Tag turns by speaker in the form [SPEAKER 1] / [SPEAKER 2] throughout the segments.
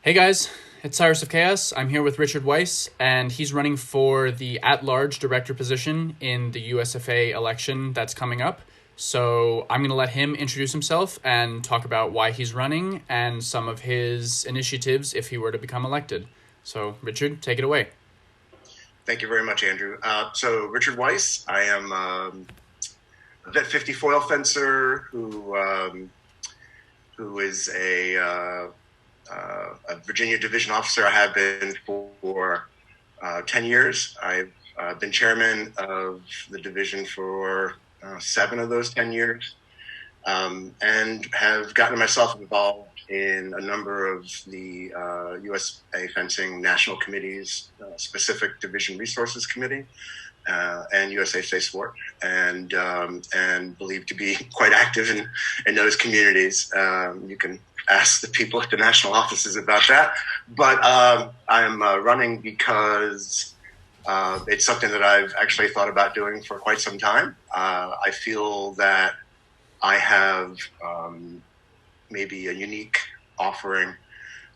[SPEAKER 1] Hey guys, it's Cyrus of Chaos. I'm here with Richard Weiss, and he's running for the at-large director position in the USFA election that's coming up. So I'm going to let him introduce himself and talk about why he's running and some of his initiatives if he were to become elected. So, Richard, take it away.
[SPEAKER 2] Thank you very much, Andrew. So, Richard Weiss, I am a Vet 50 foil fencer who is a Virginia division officer. I have been for 10 years. I've been chairman of the division for 7 of those 10 years, and have gotten myself involved in a number of the USFA fencing national committees, specific division resources committee, and USFA sport, and believed to be quite active in those communities. You can ask the people at the national offices about that, but I'm running because it's something that I've actually thought about doing for quite some time. I feel that I have maybe a unique offering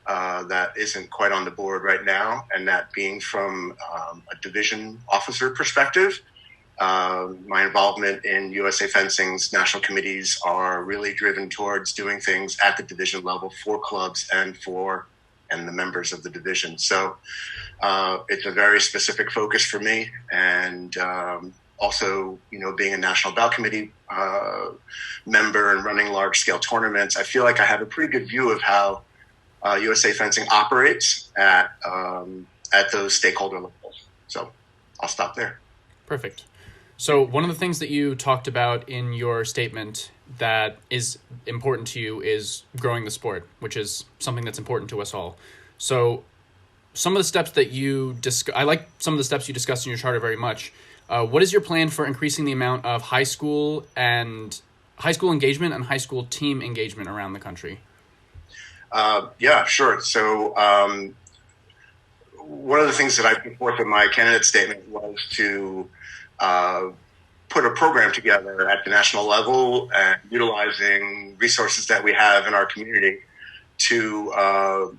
[SPEAKER 2] that isn't quite on the board right now, and that being from a division officer perspective. My involvement in USA Fencing's national committees are really driven towards doing things at the division level for clubs and the members of the division. So it's a very specific focus for me, and also, being a national bout committee member and running large scale tournaments, I feel like I have a pretty good view of how USA Fencing operates at those stakeholder levels. So I'll stop there.
[SPEAKER 1] Perfect. So one of the things that you talked about in your statement that is important to you is growing the sport, which is something that's important to us all. So some of the steps that I like some of the steps you discussed in your charter very much. What is your plan for increasing the amount of high school engagement and high school team engagement around the country?
[SPEAKER 2] Yeah, sure. So one of the things that I put forth in my candidate statement was to put a program together at the national level and utilizing resources that we have in our community to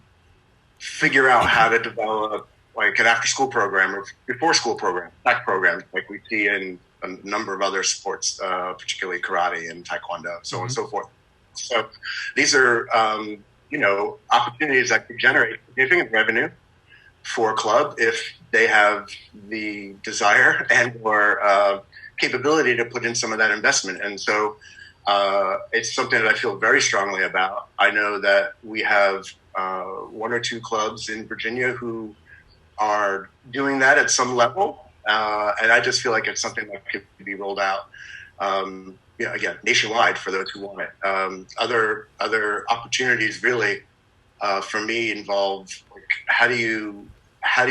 [SPEAKER 2] figure out how to develop like an after-school program or before-school program, back programs like we see in a number of other sports, particularly karate and taekwondo, so on and so forth. So these are, opportunities that could generate significant revenue for a club if they have the desire and or capability to put in some of that investment. And so it's something that I feel very strongly about. I know that we have 1 or 2 clubs in Virginia who are doing that at some level. And I just feel like it's something that could be rolled out, again, nationwide for those who want it. Other opportunities really for me involve like, how do you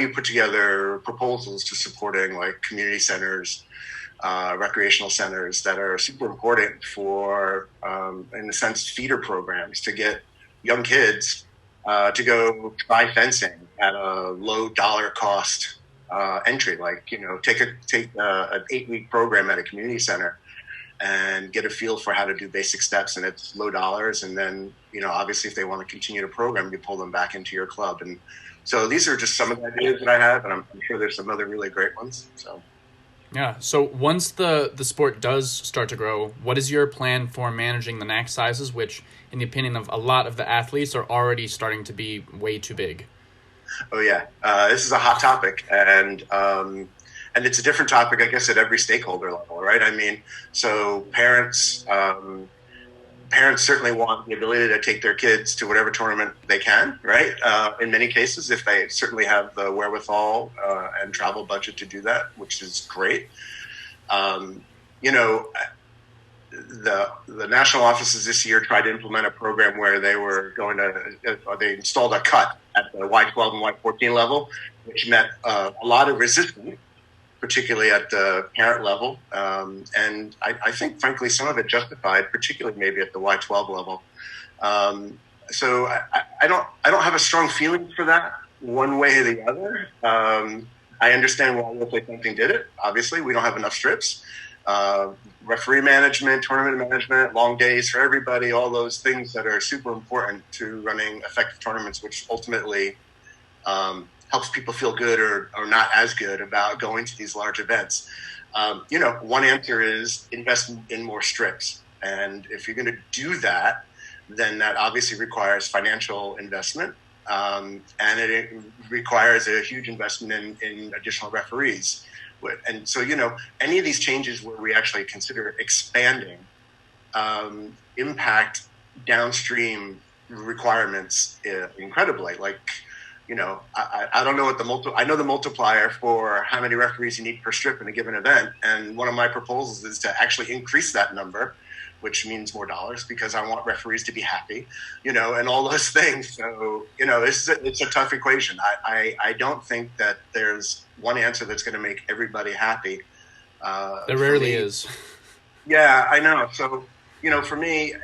[SPEAKER 2] put together proposals to supporting like community centers, recreational centers that are super important for, in a sense, feeder programs to get young kids to go try fencing at a low dollar cost entry. Like, take an 8-week program at a community center and get a feel for how to do basic steps, and it's low dollars. And then, obviously if they want to continue the program, you pull them back into your club. And so these are just some of the ideas that I have, and I'm sure there's some other really great ones. So.
[SPEAKER 1] Yeah. So once the sport does start to grow, what is your plan for managing the NAC sizes, which, in the opinion of a lot of the athletes, are already starting to be way too big?
[SPEAKER 2] Oh yeah, this is a hot topic, and it's a different topic, I guess, at every stakeholder level, right? I mean, so parents certainly want the ability to take their kids to whatever tournament they can, right? In many cases, if they certainly have the wherewithal and travel budget to do that, which is great. The national offices this year tried to implement a program where they were they installed a cut at the Y12 and Y14 level, which met a lot of resistance, particularly at the parent level. And I think, frankly, some of it justified, particularly maybe at the Y12 level. So I don't have a strong feeling for that one way or the other. I understand why USA Fencing did it. Obviously, we don't have enough strips. referee management, tournament management, long days for everybody, all those things that are super important to running effective tournaments, which ultimately helps people feel good or not as good about going to these large events. One answer is invest in more strips. And if you're going to do that, then that obviously requires financial investment. And it requires a huge investment in additional referees. And so, any of these changes where we actually consider expanding impact downstream requirements incredibly. Like, I don't know what I know the multiplier for how many referees you need per strip in a given event. And one of my proposals is to actually increase that number, which means more dollars because I want referees to be happy, and all those things. So, it's a tough equation. I don't think that there's one answer that's going to make everybody happy.
[SPEAKER 1] There rarely is.
[SPEAKER 2] Yeah, I know. So, for me,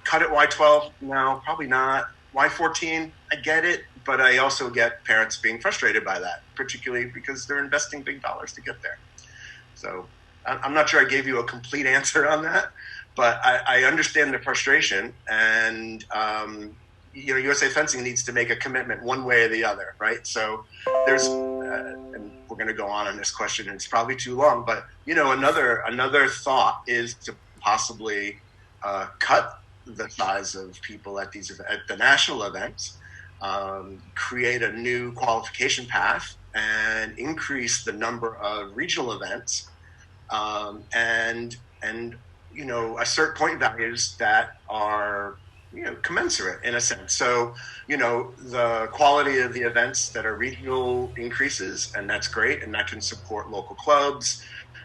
[SPEAKER 2] cut it Y12? No, probably not. Y14? I get it. But I also get parents being frustrated by that, particularly because they're investing big dollars to get there. So I'm not sure I gave you a complete answer on that, but I understand the frustration. And, USA Fencing needs to make a commitment one way or the other, right? So there's, and we're going to go on this question, and it's probably too long, but, another thought is to possibly cut the size of people at the national events. Create a new qualification path and increase the number of regional events, and assert point values that are commensurate in a sense. So the quality of the events that are regional increases, and that's great, and that can support local clubs.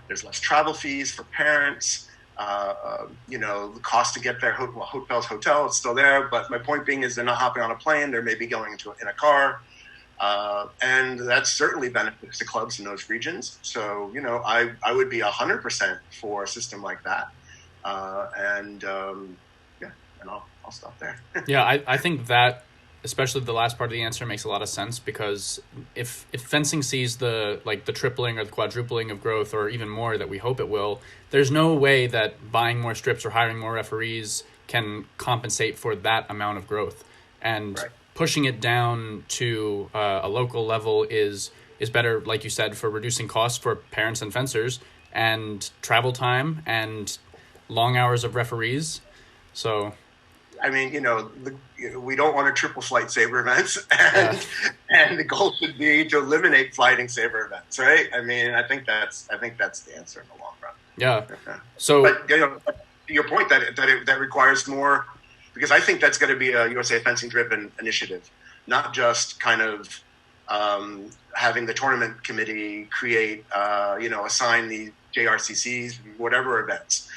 [SPEAKER 2] There's less travel fees for parents. The cost to get there, hotel, it's still there. But my point being is they're not hopping on a plane. They're maybe going in a car. And that certainly benefits the clubs in those regions. So, I would be 100% for a system like that. And I'll stop there.
[SPEAKER 1] Yeah, I think that, especially the last part of the answer, makes a lot of sense, because if fencing sees the tripling or the quadrupling of growth, or even more that we hope it will, there's no way that buying more strips or hiring more referees can compensate for that amount of growth. And right. Pushing it down to a local level is better, like you said, for reducing costs for parents and fencers, and travel time and long hours of referees. So
[SPEAKER 2] I mean, we don't want to triple flight saber events, and the goal should be to eliminate flighting saber events, right? I mean, I think that's the answer in the long run.
[SPEAKER 1] Yeah. So,
[SPEAKER 2] but to your point that requires more, because I think that's going to be a USA Fencing driven initiative, not just kind of having the tournament committee create, assign the JRCCs, whatever events.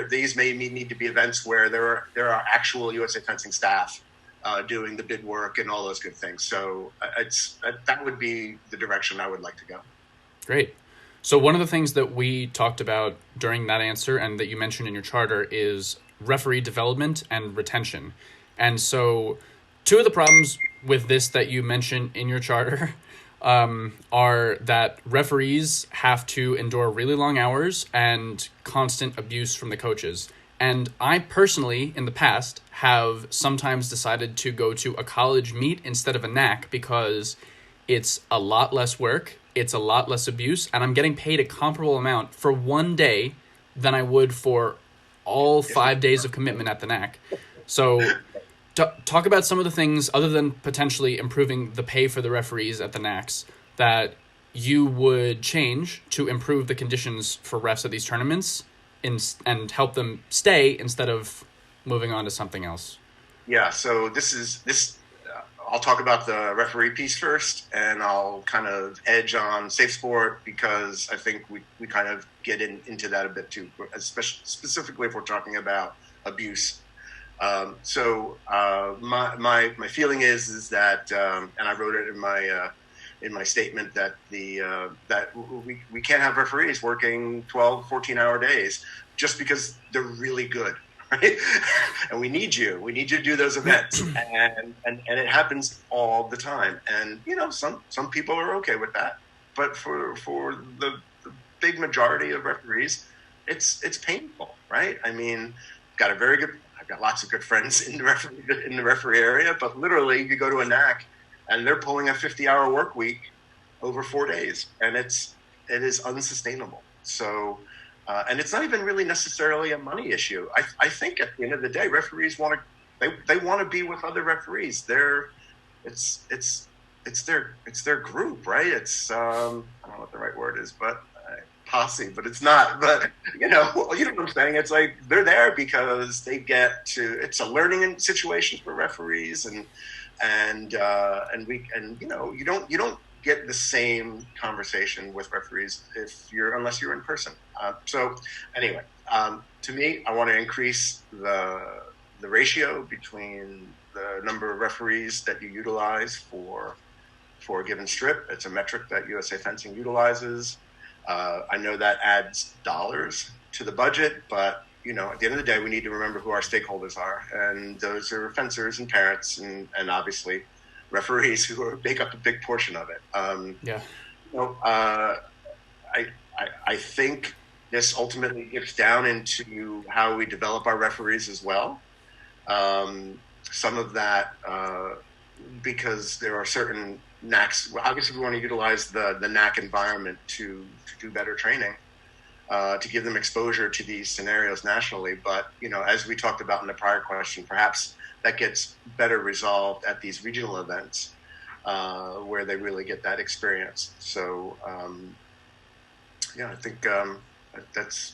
[SPEAKER 2] These may need to be events where there are actual USA Fencing staff doing the bid work and all those good things. So that would be the direction I would like to go.
[SPEAKER 1] Great. So one of the things that we talked about during that answer, and that you mentioned in your charter, is referee development and retention. And so two of the problems with this that you mentioned in your charter are that referees have to endure really long hours and constant abuse from the coaches. And I personally, in the past, have sometimes decided to go to a college meet instead of a NAC because it's a lot less work, it's a lot less abuse, and I'm getting paid a comparable amount for one day than I would for all 5 days of commitment at the NAC. So talk about some of the things, other than potentially improving the pay for the referees at the NACs, that you would change to improve the conditions for refs at these tournaments and help them stay instead of moving on to something else.
[SPEAKER 2] Yeah, so I'll talk about the referee piece first, and I'll kind of edge on Safe Sport because I think we kind of get into that a bit too, especially specifically if we're talking about abuse. So my feeling is that, and I wrote it in my statement, that that we can't have referees working 12, 14-hour days just because they're really good, right? And we need you to do those events, and it happens all the time. And some people are okay with that, but for the big majority of referees, it's painful, right? I mean, I've got lots of good friends in the referee area, but literally you go to a NAC and they're pulling a 50-hour work week over 4 days, and it is unsustainable. So, and it's not even really necessarily a money issue. I think at the end of the day, referees want to be with other referees. It's their group, right? It's I don't know what the right word is, but posse, but it's not. But you know what I'm saying. It's like they're there because they get to. It's a learning situation for referees, and you don't get the same conversation with referees unless you're in person. So anyway, to me, I want to increase the ratio between the number of referees that you utilize for a given strip. It's a metric that USA Fencing utilizes. I know that adds dollars to the budget, but at the end of the day, we need to remember who our stakeholders are, and those are fencers and parents, and obviously referees who make up a big portion of it. I think this ultimately gets down into how we develop our referees as well. Some of that because there are certain NACs. Obviously, we want to utilize the NAC environment to do better training, to give them exposure to these scenarios nationally. But, as we talked about in the prior question, perhaps that gets better resolved at these regional events where they really get that experience. So, I think that's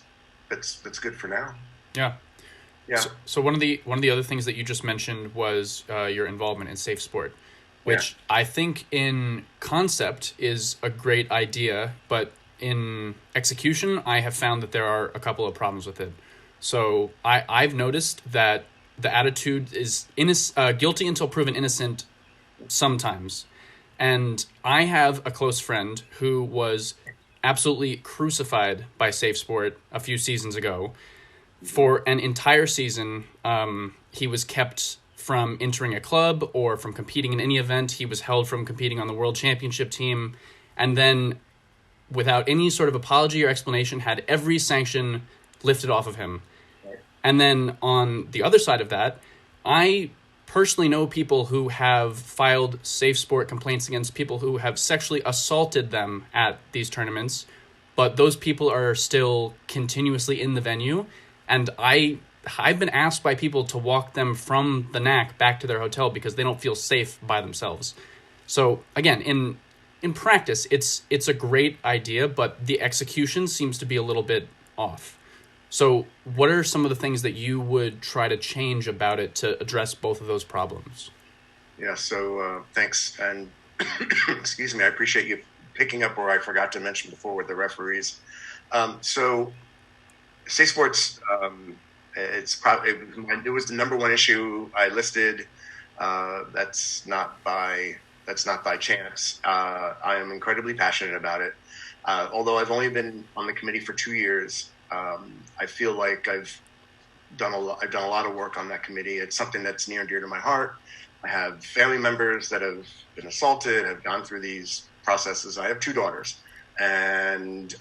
[SPEAKER 2] good for now.
[SPEAKER 1] Yeah.
[SPEAKER 2] Yeah.
[SPEAKER 1] So one of the other things that you just mentioned was your involvement in Safe Sport, which I think in concept is a great idea, but in execution, I have found that there are a couple of problems with it. So I've noticed that the attitude is guilty until proven innocent sometimes. And I have a close friend who was absolutely crucified by Safe Sport a few seasons ago. For an entire season, he was kept from entering a club or from competing in any event. He was held from competing on the world championship team, and then without any sort of apology or explanation, had every sanction lifted off of him. Right. And then on the other side of that, I personally know people who have filed Safe Sport complaints against people who have sexually assaulted them at these tournaments, but those people are still continuously in the venue. And I've been asked by people to walk them from the NAC back to their hotel because they don't feel safe by themselves. So again, in practice, it's a great idea, but the execution seems to be a little bit off. So what are some of the things that you would try to change about it to address both of those problems?
[SPEAKER 2] Yeah, so thanks. And excuse me, I appreciate you picking up where I forgot to mention before with the referees. So Safe Sports, it was the number one issue I listed. That's not by chance. I am incredibly passionate about it. Although I've only been on the committee for 2 years, I feel like I've done a lot of work on that committee. It's something that's near and dear to my heart. I have family members that have been assaulted, have gone through these processes. I have 2 daughters, and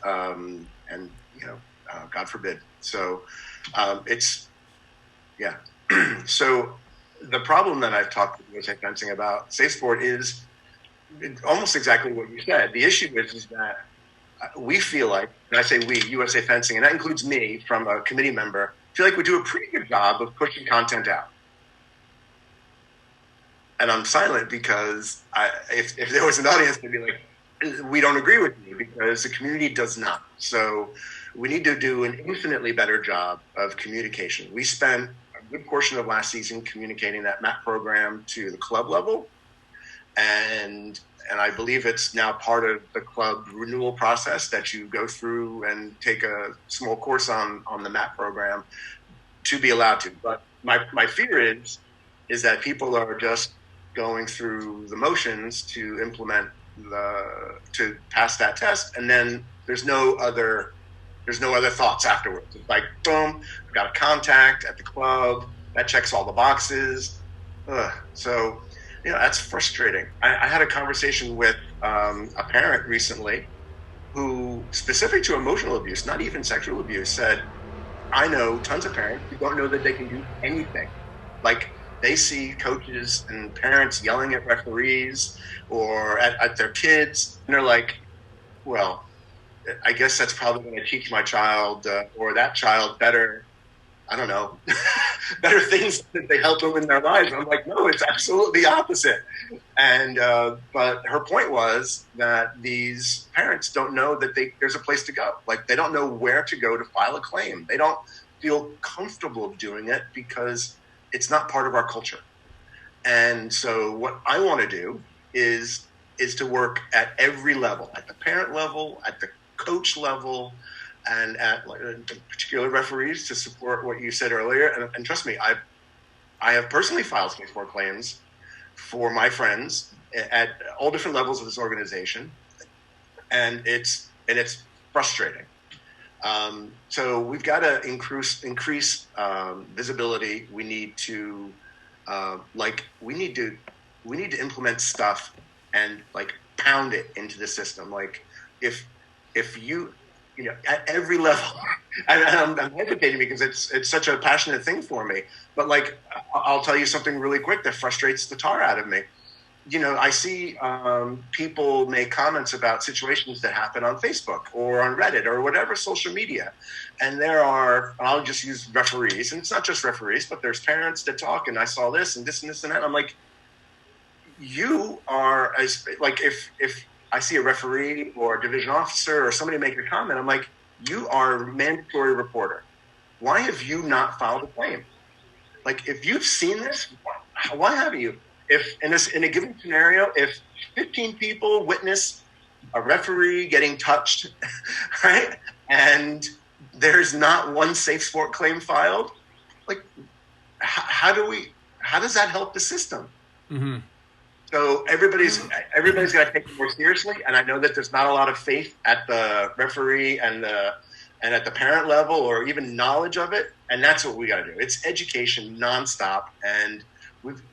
[SPEAKER 2] God forbid. So So the problem that I've talked with USA Fencing about Safe Sport is almost exactly what you said. The issue is that we feel like, and I say we, USA Fencing, and that includes me from a committee member, feel like we do a pretty good job of pushing content out. And I'm silent because if there was an audience, they'd be like, we don't agree with you, because the community does not. So we need to do an infinitely better job of communication. We spent a good portion of last season communicating that MAP program to the club level. And I believe it's now part of the club renewal process that you go through and take a small course on the MAP program to be allowed to. But my fear is that people are just going through the motions to implement to pass that test, and then there's no other thoughts afterwards. It's like, boom, I've got a contact at the club that checks all the boxes. So that's frustrating. I had a conversation with a parent recently who, specific to emotional abuse, not even sexual abuse, said, I know tons of parents who don't know that they can do anything. Like, they see coaches and parents yelling at referees or at their kids, and they're like, well, I guess that's probably going to teach my child or that child better, I don't know, better things that they help them in their lives. And I'm like, no, it's absolutely the opposite. And but her point was that these parents don't know that there's a place to go. Like, they don't know where to go to file a claim. They don't feel comfortable doing it because it's not part of our culture. And so what I want to do is to work at every level, at the parent level, at the coach level, and at particular referees, to support what you said earlier. And trust me, I have personally filed space 4 claims for my friends at all different levels of this organization, and it's frustrating. So we've got to increase visibility. We need to we need to implement stuff and like pound it into the system. Like, if you know, at every level, and I'm hesitating because it's such a passionate thing for me. But like, I'll tell you something really quick that frustrates the tar out of me. You know, I see people make comments about situations that happen on Facebook or on Reddit or whatever social media. And I'll just use referees, and it's not just referees, but there's parents that talk, and I saw this and this and this and that. I'm like, you are, like, if I see a referee or a division officer or somebody make a comment, I'm like, you are a mandatory reporter. Why have you not filed a claim? Like, if you've seen this, why haven't you? If in a given scenario, if 15 people witness a referee getting touched, right, and there's not one safe sport claim filed, like, how does that help the system?
[SPEAKER 1] Mm-hmm.
[SPEAKER 2] So everybody's got to take it more seriously, and I know that there's not a lot of faith at the referee and at the parent level, or even knowledge of it, and that's what we got to do. It's education nonstop, and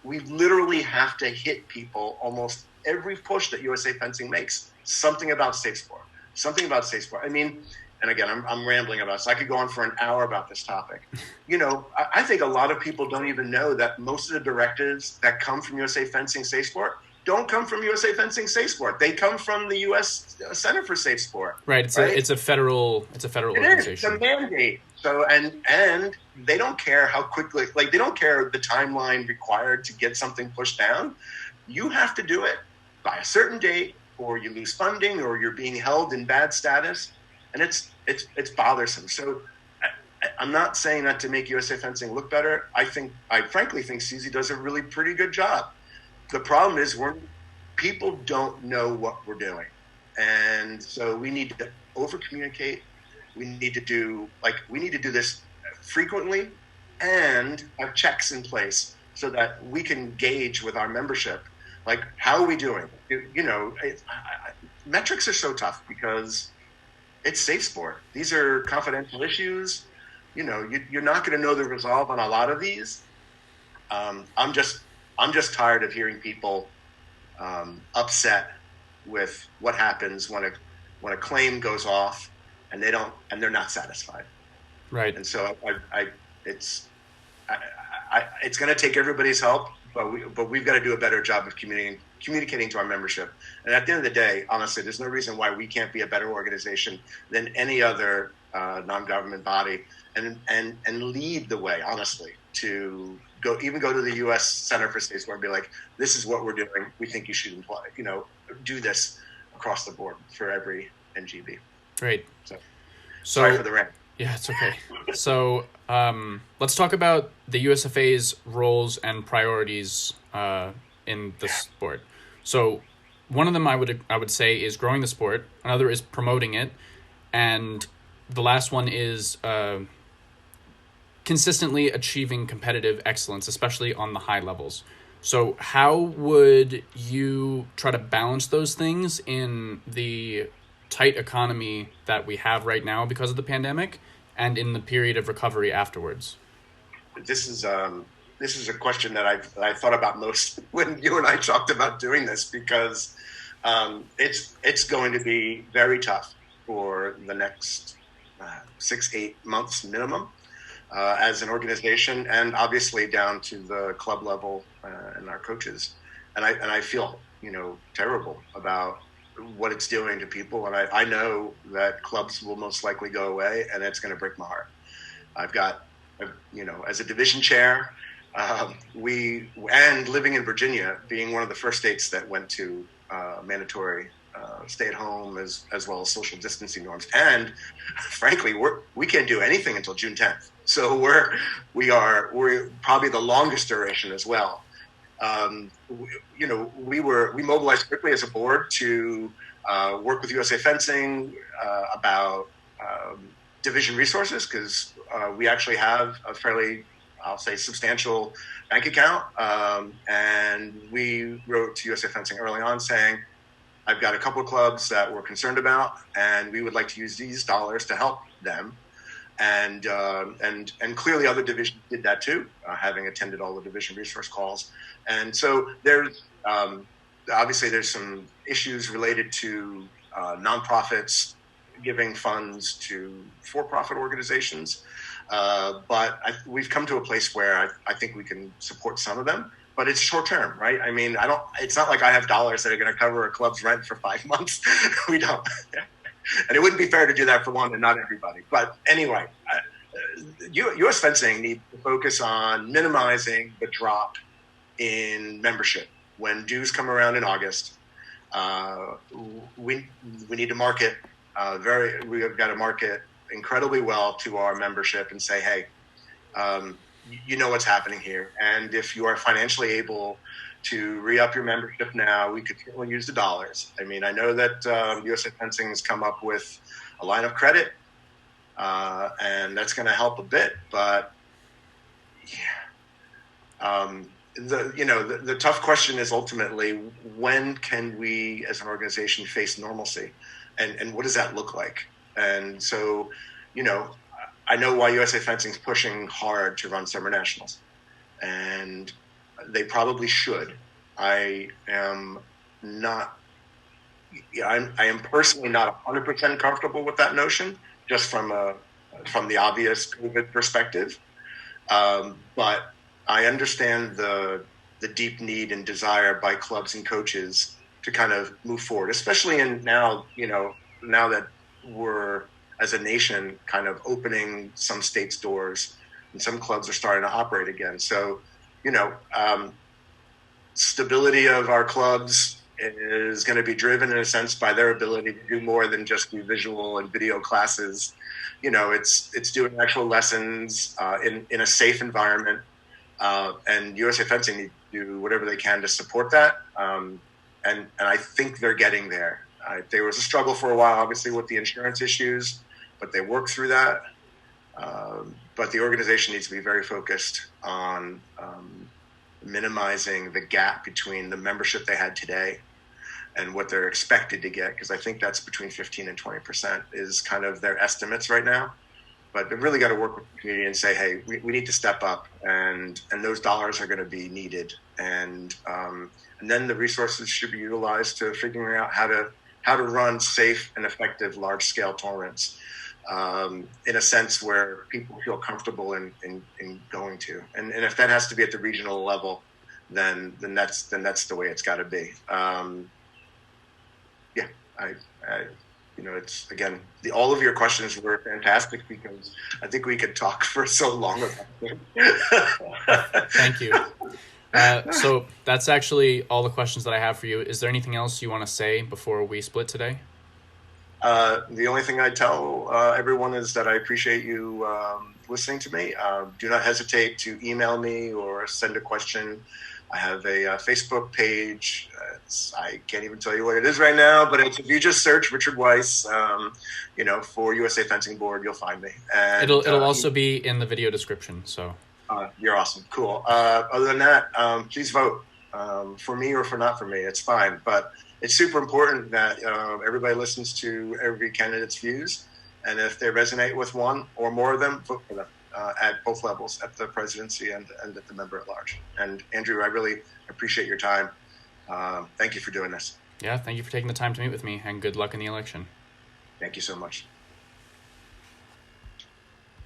[SPEAKER 2] we literally have to hit people almost every push that USA Fencing makes. Something about safe sport. I mean, and again, I'm rambling about this. I could go on for an hour about this topic. You know, I think a lot of people don't even know that most of the directives that come from USA Fencing Safe Sport don't come from USA Fencing Safe Sport. They come from the U.S. Center for Safe Sport.
[SPEAKER 1] Right. It's a federal organization.
[SPEAKER 2] It's a mandate. So and they don't care how quickly, like, they don't care the timeline required to get something pushed down. You have to do it by a certain date, or you lose funding, or you're being held in bad status, and it's bothersome. So I'm not saying that to make USA Fencing look better. I frankly think CZ does a really pretty good job. The problem is people don't know what we're doing, and so we need to over communicate. We need to do this frequently and have checks in place so that we can gauge with our membership, like, how are we doing? You know, metrics are so tough because it's safe sport. These are confidential issues. You know, you're not going to know the resolve on a lot of these. I'm just tired of hearing people upset with what happens when a claim goes off and they're not satisfied.
[SPEAKER 1] Right.
[SPEAKER 2] And so it's going to take everybody's help, but we've got to do a better job of communicating to our membership. And at the end of the day, honestly, there's no reason why we can't be a better organization than any other non-government body, and lead the way, honestly, to go to the U.S. Center for Safe Sport and be like, this is what we're doing. We think you should do this across the board for every NGB.
[SPEAKER 1] Great.
[SPEAKER 2] So sorry for the rant.
[SPEAKER 1] Yeah, it's okay. So let's talk about the USFA's roles and priorities in the sport. So one of them I would say is growing the sport. Another is promoting it, and the last one is consistently achieving competitive excellence, especially on the high levels. So how would you try to balance those things in the tight economy that we have right now because of the pandemic, and in the period of recovery afterwards?
[SPEAKER 2] This is a question that I thought about most when you and I talked about doing this, because it's going to be very tough. for the next 6-8 months minimum as an organization, and obviously down to the club level and our coaches. And I feel, terrible about what it's doing to people. And I know that clubs will most likely go away, and it's going to break my heart. I've got, as a division chair, and living in Virginia, being one of the first states that went to mandatory stay at home as well as social distancing norms. And frankly, we can't do anything until June 10th. So we're probably the longest duration as well. We mobilized quickly as a board to work with USA Fencing about division resources, because we actually have a fairly, I'll say, substantial bank account. And we wrote to USA Fencing early on saying, I've got a couple of clubs that we're concerned about, and we would like to use these dollars to help them. And clearly other divisions did that too, having attended all the division resource calls. And so there's obviously there's some issues related to nonprofits giving funds to for-profit organizations. But we've come to a place where I think we can support some of them, but it's short term, right? I mean, it's not like I have dollars that are going to cover a club's rent for 5 months. We don't. And it wouldn't be fair to do that for one and not everybody. But anyway, U.S. Fencing needs to focus on minimizing the drop in membership. When dues come around in August, we need to market we've got to market incredibly well to our membership and say, hey, you know what's happening here. And if you are financially able to re-up your membership now, we could certainly use the dollars. I mean, I know that USA Fencing has come up with a line of credit, and that's going to help a bit. But the tough question is ultimately, when can we as an organization face normalcy, and what does that look like? And so, I know why USA Fencing is pushing hard to run summer nationals, and they probably should. I am personally not 100% comfortable with that notion, just from the obvious COVID perspective. But I understand the deep need and desire by clubs and coaches to kind of move forward, especially now that we're, as a nation, kind of opening some states' doors, and some clubs are starting to operate again. So, stability of our clubs is going to be driven in a sense by their ability to do more than just do visual and video classes. It's doing actual lessons in a safe environment, and USA Fencing need to do whatever they can to support that. And I think they're getting there. There was a struggle for a while, obviously, with the insurance issues, but they worked through that. But the organization needs to be very focused on minimizing the gap between the membership they had today and what they're expected to get, because I think that's between 15 and 20% is kind of their estimates right now. But they've really got to work with the community and say, hey, we need to step up, and those dollars are going to be needed. And then the resources should be utilized to figuring out how to run safe and effective large-scale tournaments in a sense where people feel comfortable in going to. And if that has to be at the regional level, then that's the way it's got to be. It's, again, all of your questions were fantastic, because I think we could talk for so long about them.
[SPEAKER 1] Thank you. So that's actually all the questions that I have for you. Is there anything else you want to say before we split today?
[SPEAKER 2] The only thing I tell everyone is that I appreciate you listening to me. Do not hesitate to email me or send a question. I have a Facebook page. I can't even tell you what it is right now, but if you just search Richard Weiss, for USA Fencing Board, you'll find me. And
[SPEAKER 1] it'll also be in the video description. So
[SPEAKER 2] you're awesome. Cool. Other than that, please vote for me or for not for me. It's fine, but it's super important that everybody listens to every candidate's views, and if they resonate with one or more of them, vote for them at both levels, at the presidency and at the member at large. And Andrew, I really appreciate your time. Thank you for doing this.
[SPEAKER 1] Yeah, thank you for taking the time to meet with me, and good luck in the election.
[SPEAKER 2] Thank you so much.